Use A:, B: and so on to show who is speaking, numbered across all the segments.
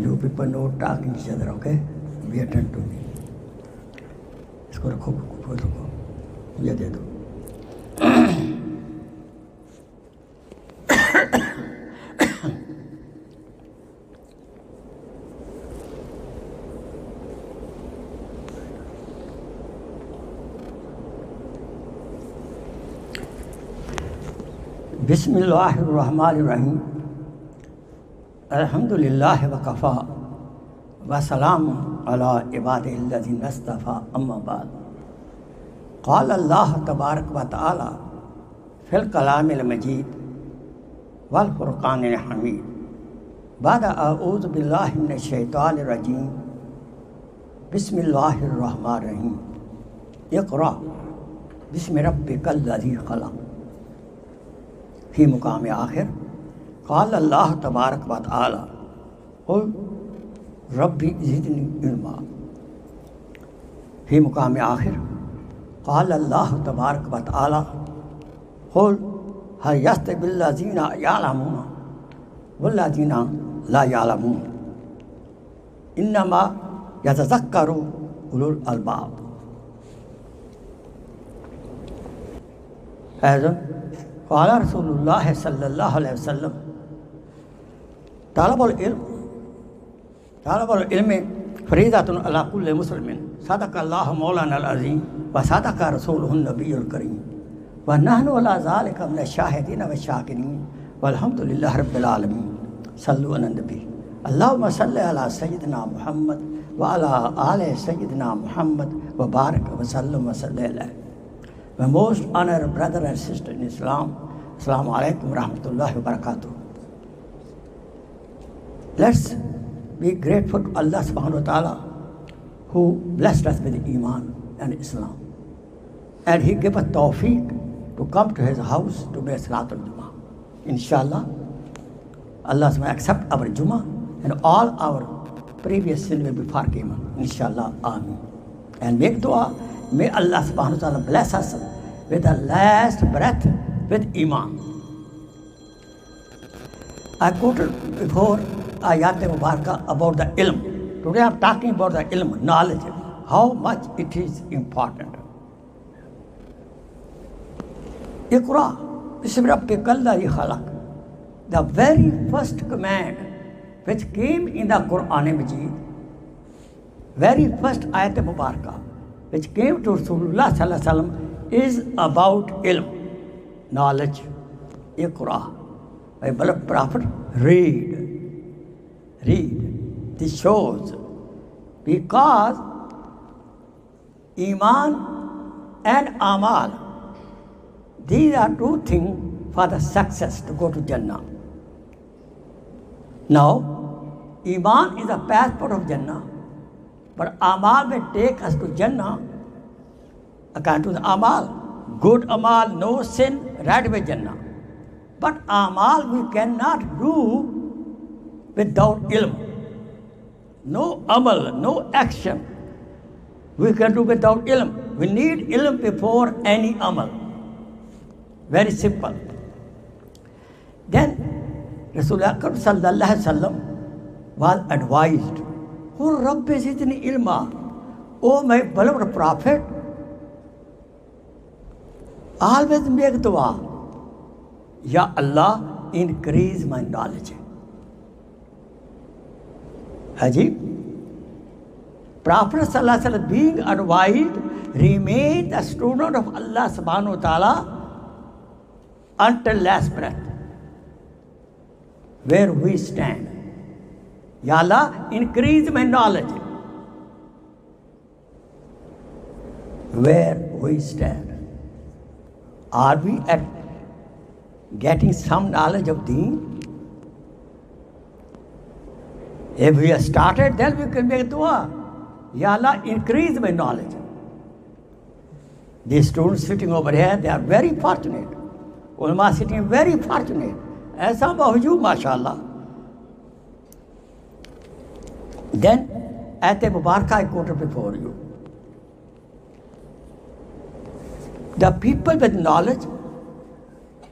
A: You people know talking each other, okay? Be attentive to me. इसको रखो, खोल रखो, ये दे दो. बिस्मिल्लाहिर्रहमानिर्रहीम. अल्हम्दुलिल्लाह वकफ़ा वसलाम अला इबादिल्लज़ीना इस्तफ़ा अम्मा बाद. क़ाल अल्लाह तबारक व तआला फ़िल कलामिल मजीद वल फ़ुरक़ानिल हमीद. बाद अऊज़ु बिल्लाहि मिनश शैतानिर रजीम. बिस्मिल्लाहिर्रहमानिर्रहीम. इक़रा बिस्मि रब्बिकल्लज़ी ख़लक़. फ़ी मुक़ाम आखिर क़ाल अल्लाह तबारक व तआला क़ुल रब्बी ज़िदनी इल्मा. फ़ी मुक़ाम आखिर क़ाल अल्लाह तबारक व तआला क़ुल हल यस्तविल्लज़ीना यअलमून वल्लज़ीना ला यअलमून इन्नमा यतज़क्करु उलुल अलबाब. क़ाल रसूलुल्लाह सल्लल्लाहु अलैहि वसल्लम तलबुल इल्म फ़रीज़तुन अला कुल्लि मुस्लिमिन सदक़ल्लाहु मौलानल अज़ीम व सदक़ रसूलुहुन नबियुल करीम व नहनु अला ज़ालिका मिनश शाहिदीन व शाकिरीन वल्हम्दुलिल्लाहि रब्बिल आलमीन. सल्लु अला नबी. अल्लाहुम्मा सल्लि अला सय्यिदिना मुहम्मद व अला आलि सय्यिदिना मुहम्मद व बारिक व सल्लिम व सल्लि अलैहि. My most honored brother and sister in Islam, Assalamu alaikum wa rahmatullahi wa barakatuh. Let's be grateful to Allah subhanahu wa ta'ala who blessed us with Iman and Islam. And He gave us tawfiq to come to His house to make Salatul Jummah. Inshallah, Allah subhanahu wa ta'ala accept our Jummah and all our previous sin will be forgiven. Inshallah, Ameen. And make dua. May Allah subhanahu wa ta'ala bless us with the last breath with Iman. I quoted before Ayat Mubarakah about the ilm. Today I am talking about the ilm, knowledge, how much it is important. Iqra bismi rabbikallazī khalaq. The very first command which came in the Quran Majid, very first Ayat Mubarakah, which came to Rasulullah sallallahu alaihi wasallam is about ilm, knowledge. Iqra. My beloved Prophet, read. This shows because Iman and Amal, these are two things for the success to go to Jannah. Now, Iman is a passport of Jannah. But Amal will take us to Jannah according to the Amal. Good Amal, no sin, right away Jannah. But Amal we cannot do without ilm. No amal, no action we can do without ilm. We need ilm before any amal. Very simple. Then Rasulullah sallallahu alaihi wasallam was advised, "Oh Rabbi zidni ilma." Oh my beloved Prophet, always make dua. Ya Allah, increase my knowledge. Ajib. Prophet sallallahu alaihi wasallam being advised, remain the student of Allah subhanahu wa ta'ala until last breath. Where we stand. Ya Allah, increase my knowledge. Where we stand. Are we at getting some knowledge of Deen? If we have started, then we can make dua. Ya Allah, increase my knowledge. These students sitting over here, they are very fortunate. Ulama sitting very fortunate. Aisa bahujud, mashallah. Then, Ayat Mubarakah I quoted before you. The people with knowledge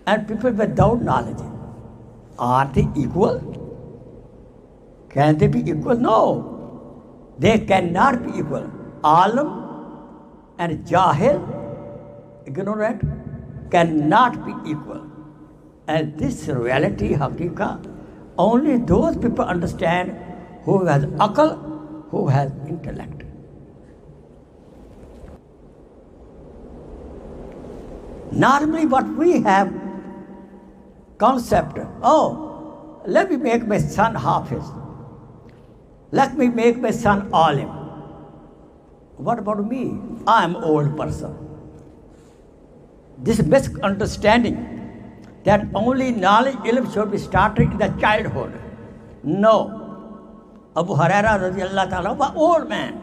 A: and people without knowledge, are they equal? Can they be equal? No. They cannot be equal. Alim and Jahil, ignorant, cannot be equal. And this reality, Hakika, only those people understand who has akal, who has intellect. Normally what we have concept, oh, let me make my son Hafiz. Let me make my son Alim. What about me? I am old person. This misunderstanding that only knowledge, ilm should be started in the childhood. No. Abu Huraira radiallahu ta'ala was old man.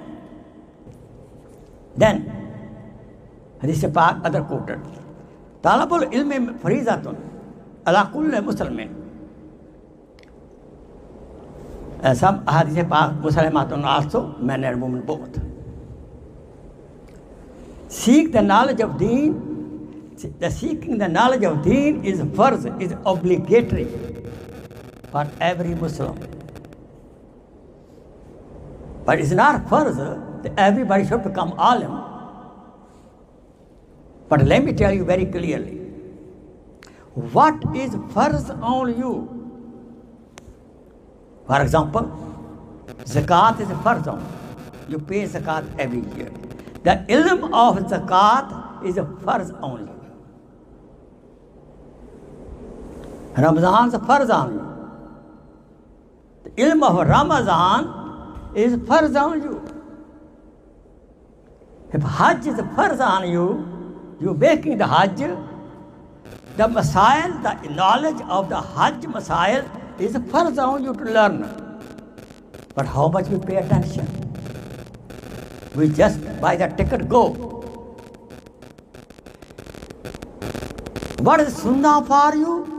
A: Then, Hadith Pak, other quoted. Talabul ilmi farizatun ala kulli muslimin. Some Hadith Pak, Muslimatun also, men and women both. Seek the knowledge of deen. The seeking the knowledge of deen is farz, is obligatory for every Muslim. But it's not farz that everybody should become alim. But let me tell you very clearly, what is farz on you? For example, zakat is farz on you. You pay zakat every year. The ilm of zakat is a farz on you. Ramadan is a farz on you. The ilm of Ramadan is farz on you. If Hajj is a farz on you, you're making the Hajj. The masail, the knowledge of the Hajj masail is a farz on you to learn. But how much we pay attention? We just buy the ticket, go. What is sunnah for you?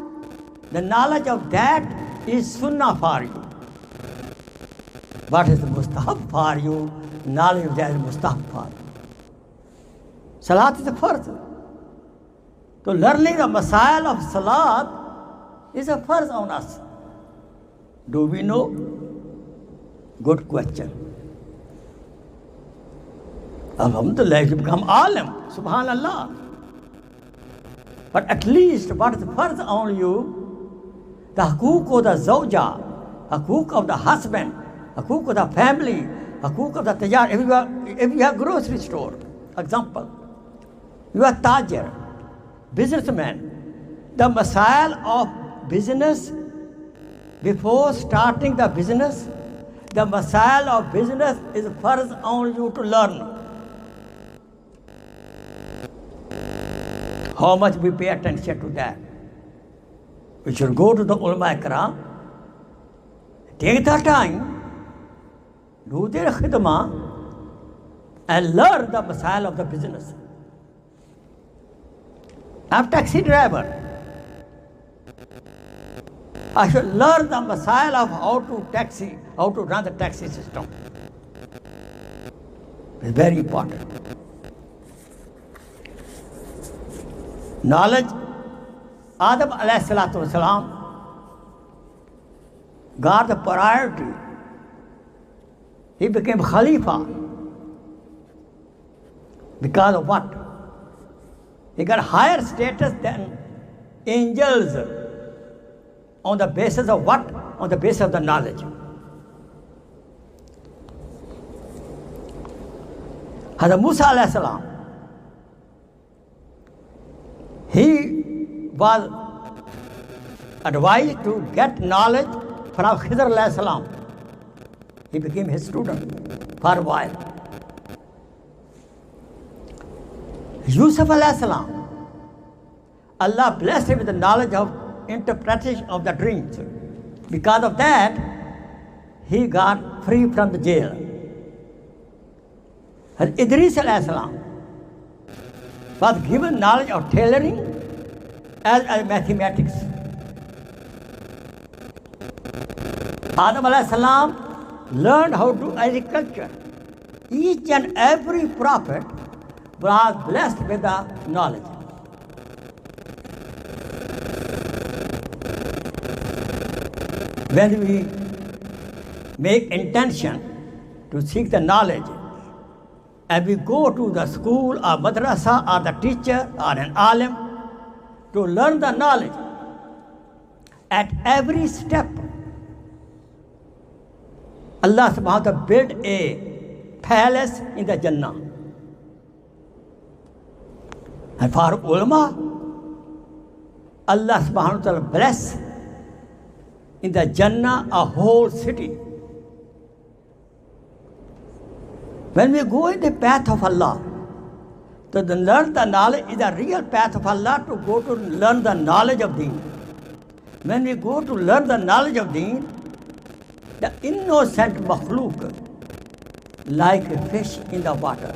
A: The knowledge of that is sunnah for you. What is mustahab for you? Knowledge of that is mustahab for you. Salat is a farz. So learning the masail of salat is a farz on us. Do we know? Good question. Alhamdulillah, you become alim. Subhanallah. But at least what is farz on you? The hukuk of the zawja, hukuk of the husband, hukuk of the family, hukuk of the tajar. If you have grocery store, example, you are tajir, businessman. The masail of business, before starting the business, the masail of business is farz on you to learn. How much we pay attention to that? We should go to the ulama ikram, take the time, do their khidmah, and learn the masail of the business. I'm a taxi driver. I should learn the masail of how to run the taxi system. It's very important. Knowledge. Adam alayhi salatu wasalam got the priority. He became Khalifa. Because of what? He got higher status than angels. On the basis of what? On the basis of the knowledge. Hazrat Musa alayhi salam, he was advised to get knowledge from Khidr alayhi salam. He became his student for a while. Yusuf alayhi salam, Allah blessed him with the knowledge of interpretation of the dreams. Because of that, he got free from the jail. Idris alayhi salam was given knowledge of tailoring as mathematics. Adam alayhi salam learned how to do agriculture. Each and every prophet was blessed with the knowledge. When we make intention to seek the knowledge, and we go to the school or madrasa or the teacher or an alim to learn the knowledge, at every step, Allah subhanahu wa ta'ala built a palace in the Jannah. And for ulama, Allah subhanahu wa ta'ala bless in the Jannah a whole city. When we go in the path of Allah, to learn the knowledge is the real path of Allah, to go to learn the knowledge of Deen. When we go to learn the knowledge of Deen, the innocent makhluk, like a fish in the water,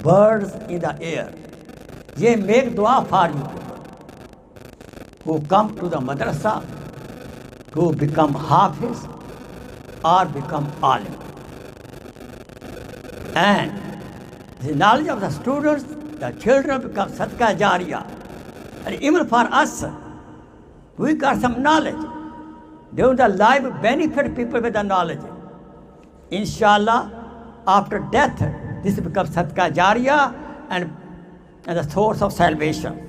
A: birds in the air, they make dua for you who come to the madrasa to become hafiz or become alim. And the knowledge of the students, the children become sadqa jariyah. And even for us, we got some knowledge. During the life, benefit people with the knowledge. Inshallah, after death, this becomes sadqa jariyah and the source of salvation.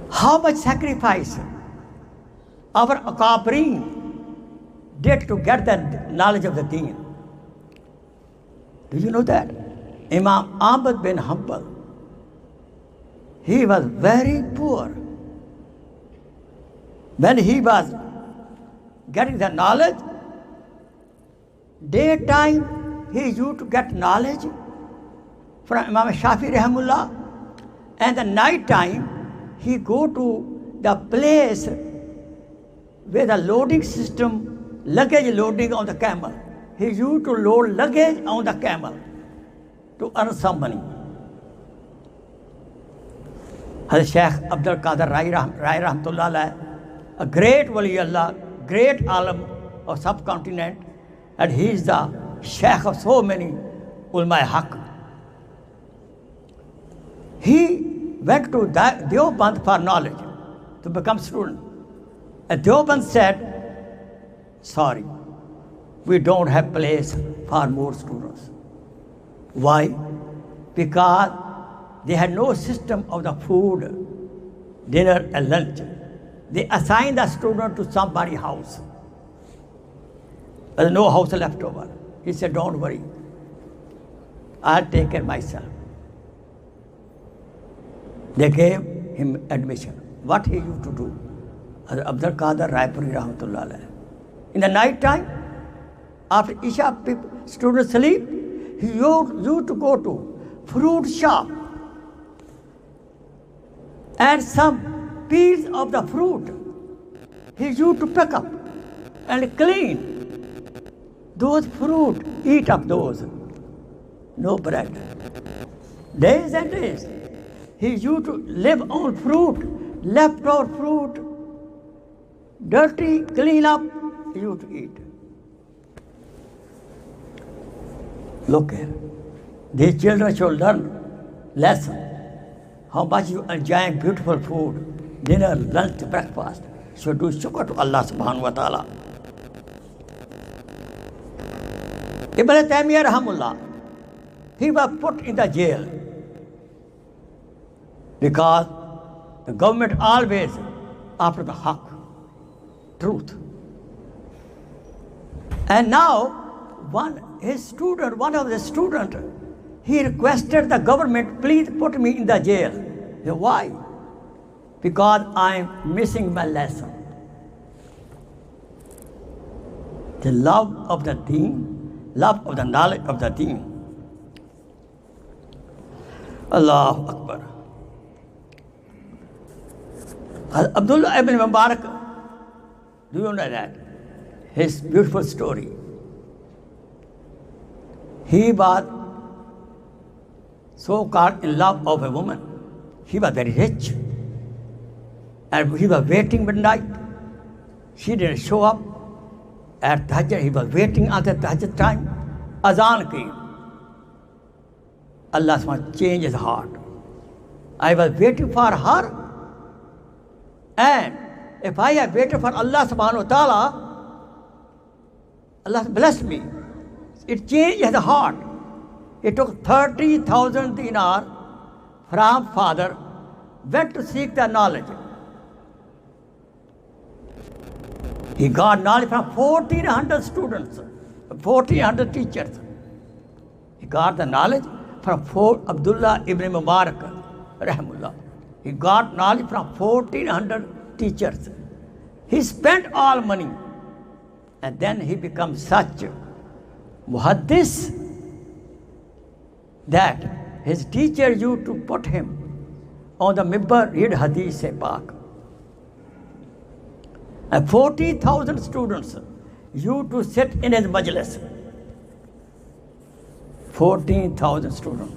A: How much sacrifice our Akabreen did to get the knowledge of the Deen. Do you know that? Imam Ahmad bin Hanbal, he was very poor. When he was getting the knowledge, daytime he used to get knowledge from Imam Shafi Rahimullah, and the night time he go to the place where the loading system, luggage loading on the camel. He used to load luggage on the camel to earn some money. Hazrat Shaykh Abdul Qadir Rai Rahmatullah Alayh, a great Wali Allah, great alim of subcontinent, and he is the Shaykh of so many ulama haq. He went to Deoband for knowledge, to become student. And Deoband said, sorry, we don't have place for more students. Why? Because they had no system of the food, dinner and lunch. They assigned the student to somebody's house. There's no house left over. He said, don't worry, I'll take care myself. They gave him admission. What he used to do? Abdul Qadir Raipuri Rahmatullah Alayh. In the night time, after Isha students sleep, he used to go to fruit shop and some peels of the fruit he used to pick up and clean those fruit, eat up those. No bread. Days and days. He used to live on fruit, leftover fruit, dirty, clean up, he used to eat. Look here. These children should learn lesson. How much you enjoy beautiful food, dinner, lunch, breakfast. Should do shukr to Allah subhanahu wa ta'ala. Ibn Taymiyyah Rahimullah, he was put in the jail because the government always after the haq, truth. And now one of the students, he requested the government, please put me in the jail. He said, why? Because I am missing my lesson. The love of the Deen, love of the knowledge of the Deen. Allahu Akbar. Abdullah ibn Mubarak, do you know that? His beautiful story. He was so caught in love of a woman. He was very rich. And he was waiting midnight. She didn't show up. At Tahajjud, he was waiting until Tahajjud time. Azan came. Allah SWT changed his heart. I was waiting for her, and if I have waited for Allah subhanahu wa ta'ala, Allah blessed me. It changed his heart. He took 30,000 dinar from father, went to seek the knowledge. He got knowledge from 1,400 students, 1,400 teachers. He got the knowledge from Abdullah ibn Mubarak, rahimullah. He got knowledge from 1,400 teachers. He spent all money, and then he becomes such muhaddis that his teacher used to put him on the mimbar, read hadith se pak. And 40,000 students used to sit in his majlis. 14,000 students.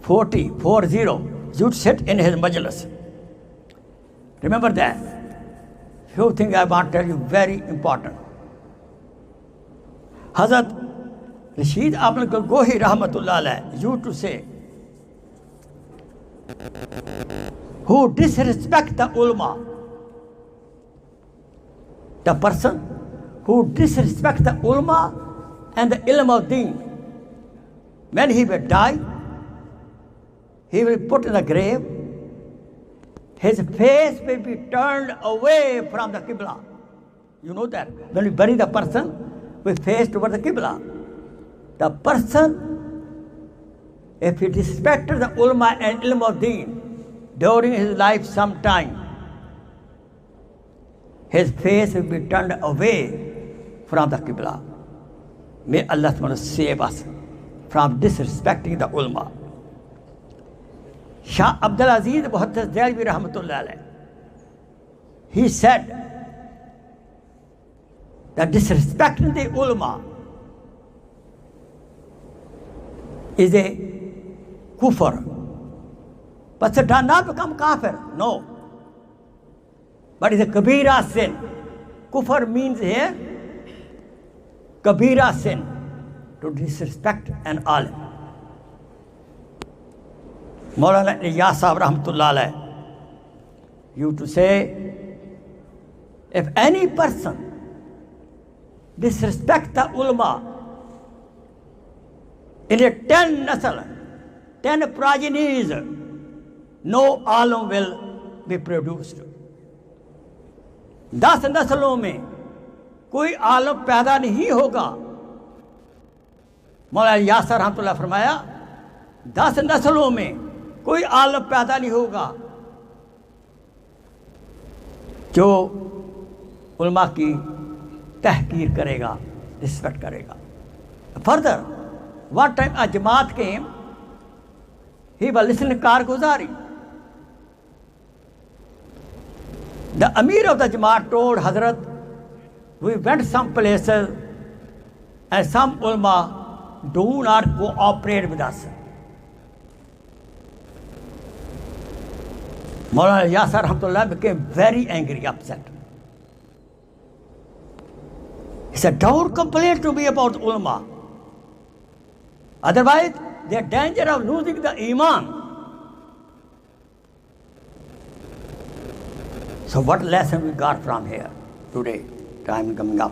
A: 40 used to sit in his majlis. Remember that. Few things I want to tell you, very important. Hazrat Rashid Ahmad Gohi Rahmatullah alayh used to say, who disrespect the ulama, the person who disrespects the ulama and the ilm of deen, when he will die, he will put in the grave, his face will be turned away from the Qibla. You know that. When we bury the person, we face toward the Qibla. The person, if he disrespected the ulama and ilm of deen during his life sometime, his face will be turned away from the Qibla. May Allah subhanahu save us from disrespecting the ulama. Shah Abdul Aziz Muhaddis Dehlvi Rahmatullah alayh, he said that disrespecting the ulama is a kufr. But it does not become kafir, no. But it's a kabira sin. Kufr means here, kabira sin, to disrespect an alim. Maulana Iyas Sahib Rahmatullah alayh used to say, if any person disrespect the ulama in a 10 nasal, 10 progenies, no alim will be produced. 10 नस्लों में कोई आलम पैदा नहीं होगा. मौलाना यासर रहमतुल्लाह फरमाया, 10 नस्लों में कोई आलम पैदा नहीं होगा जो उलमा की तहकीर करेगा, रिस्पेक्ट करेगा. Further, one time a Jamaat came, he was listening to Karguzari. The Amir of the Jamaat told Hazrat, we went some places and some ulama do not cooperate with us. Maulana Yasir Rahmatullah became very angry, upset. He said, don't complain to me about ulama. Otherwise, they are danger of losing the iman. So what lesson we got from here today? Time coming up.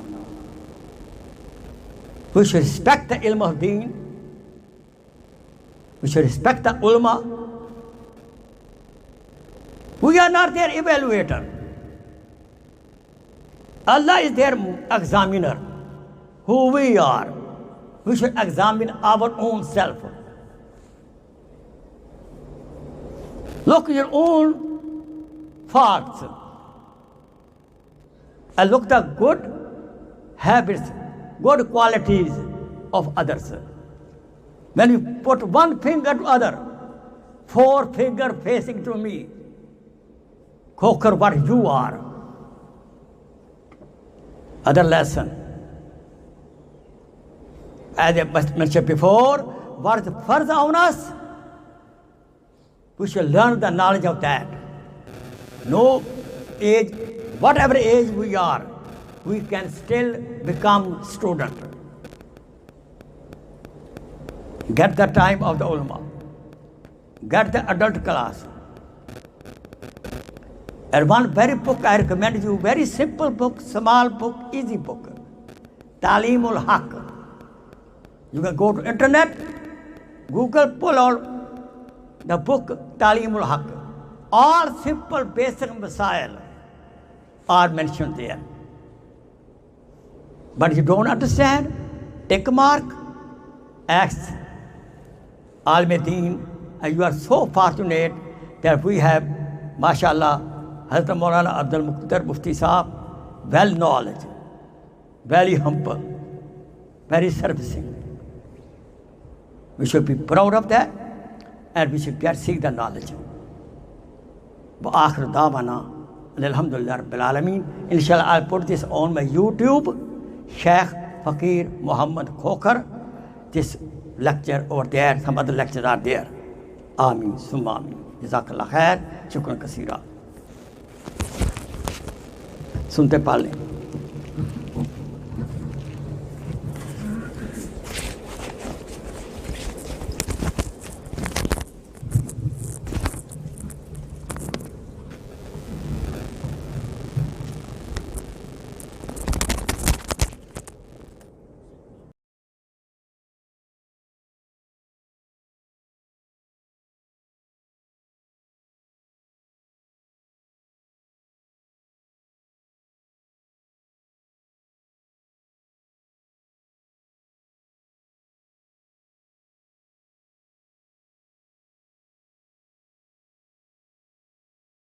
A: We should respect the ilm of deen. We should respect the ulama. We are not their evaluator. Allah is their examiner. Who we are, we should examine our own self. Look at your own faults. And look the good habits, good qualities of others. When you put one finger to other, 4 fingers facing to me, conquer what you are. Other lesson. As I mentioned before, what is the first on us? We should learn the knowledge of that. No age, whatever age we are, we can still become student. Get the time of the ulama. Get the adult class. And one very book I recommend you, very simple book, small book, easy book. Talimul Haq. You can go to internet, Google, pull out the book Talimul Haq. All simple basic masail are mentioned there. But if you don't understand, take a mark, ask Al-Medin, and you are so fortunate that we have, mashallah, Hazrat Maulana Abdul Muqtadir Mufti Sahab, well knowledge, very humble, very servicing. We should be proud of that, and we should seek the knowledge. وآخر دعوانا alhamdulillah rabbil alameen. Inshallah, I'll put this on my YouTube. Sheikh Fakir Muhammad Khokhar. This lecture over there, some other lectures are there. Ameen, summa ameen. Jazakallah khair. Shukran kasira. सुनते पाल लें